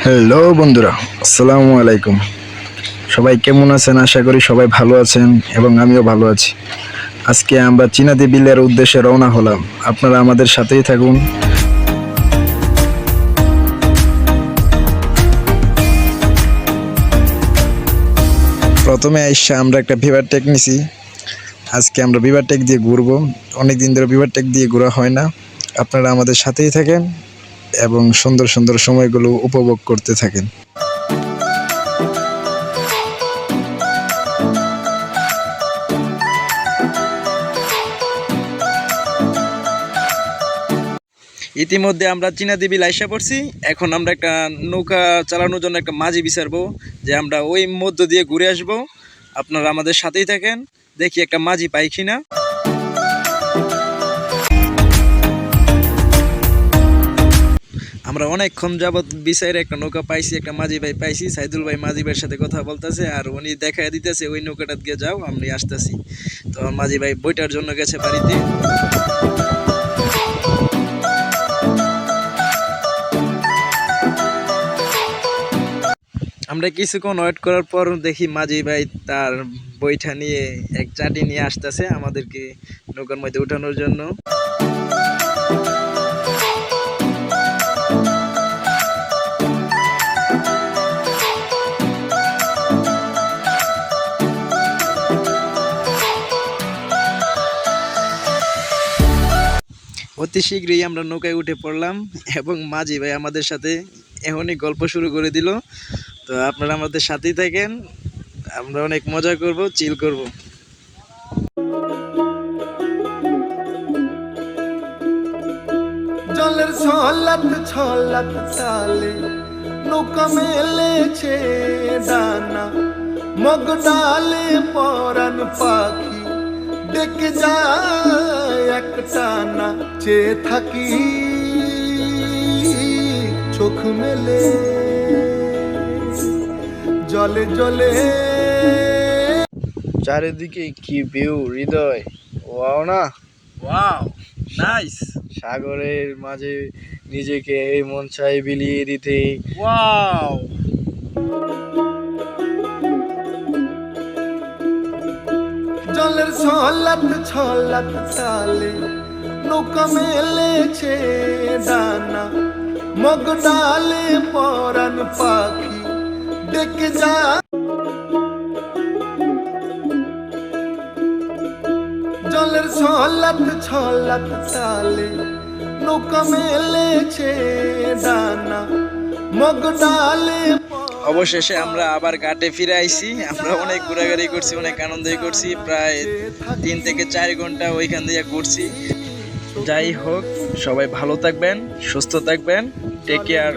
Hello বন্ধুরা, আসসালামু আলাইকুম। সবাই কেমন আছেন? আশা করি সবাই ভালো আছেন এবং আমিও ভালো আছি। আজকে আমরা চীনাদি বিলের উদ্দেশ্যে রওনা হলাম। আপনারা আমাদের সাথেই থাকুন। প্রথমে আইসা আমরা একটা ভিভার টেক নিছি। আজকে আমরা ভিভার টেক দিয়ে ঘুরবো। অনেকদিন ধরে ভিভার টেক দিয়ে ঘোরা হয় না। আপনারা আমাদের সাথেই থাকেন এবং সুন্দর সুন্দর সময়গুলো উপভোগ করতে থাকেন। ইতিমধ্যে আমরা চীনাদি বিল আইসা পড়ছি। এখন আমরা একটা নৌকা চালানোর জন্য একটা মাঝি বিচারবো, যে আমরা ওই মধ্য দিয়ে ঘুরে আসব। আপনারা আমাদের সাথেই থাকেন, দেখি একটা মাঝি পাই কিনা। আমরা অনেকক্ষণ যাবৎ বিচারে একটা নৌকা পাইছি, একটা মাঝি ভাই পাইছি। সাইদুল ভাই মাঝি ভাইয়ের সাথে কথা বলতেছে আর উনি দেখা দিতেছে ওই নৌকাটা দিয়ে যাও, আমি আসতেছি। তো মাঝি ভাই বইটার জন্য গেছে বাড়িতে। আমরা কিছুক্ষণ ওয়েট করার পর দেখি মাঝি ভাই তার বইটা নিয়ে এক চাটি নিয়ে আসতেছে আমাদেরকে নৌকার মধ্যে উঠানোর জন্য। অতি শীঘ্রই আমরা নৌকায় উঠে পড়লাম এবং মাঝি ভাই আমাদের সাথে এখনই গল্প শুরু করে দিল। তো আপনারা আমাদের সাথেই থাকেন, আমরা অনেক মজা করব, চিল করব। জলের ছলাত ছলাত তালে নৌকা মেলেছে ডানা, মগ ডালে পরান পাখি ডেকে যায় এক টানা। চেয়ে থাকি চোখ মেলে জলে জলে। চারিদিকে কি ভিউ হৃদয়, ওয়াও না? Wow, nice. সাগরের মাঝে নিজেকে এই মন চাই বিলিয়ে দিতে। ওয়াও, জলের ছলাত ছলাত তালে নৌকা মেলেছে ডানা, মগ ডালে পরান পাখি ডেকে যা। জলের ছলাত ছলাত তালে নৌকা মেলেছে ডানা, মগ ডালে। অবশেষে আমরা আবার ঘাটে ফিরে আইছি। আমরা অনেক ঘোরাঘুরি করছি, অনেক আনন্দই করছি। প্রায় 3 থেকে 4 ঘন্টা ওইখান দিয়ে ঘুরছি। যাই হোক, সবাই ভালো থাকবেন, সুস্থ থাকবেন। Take care.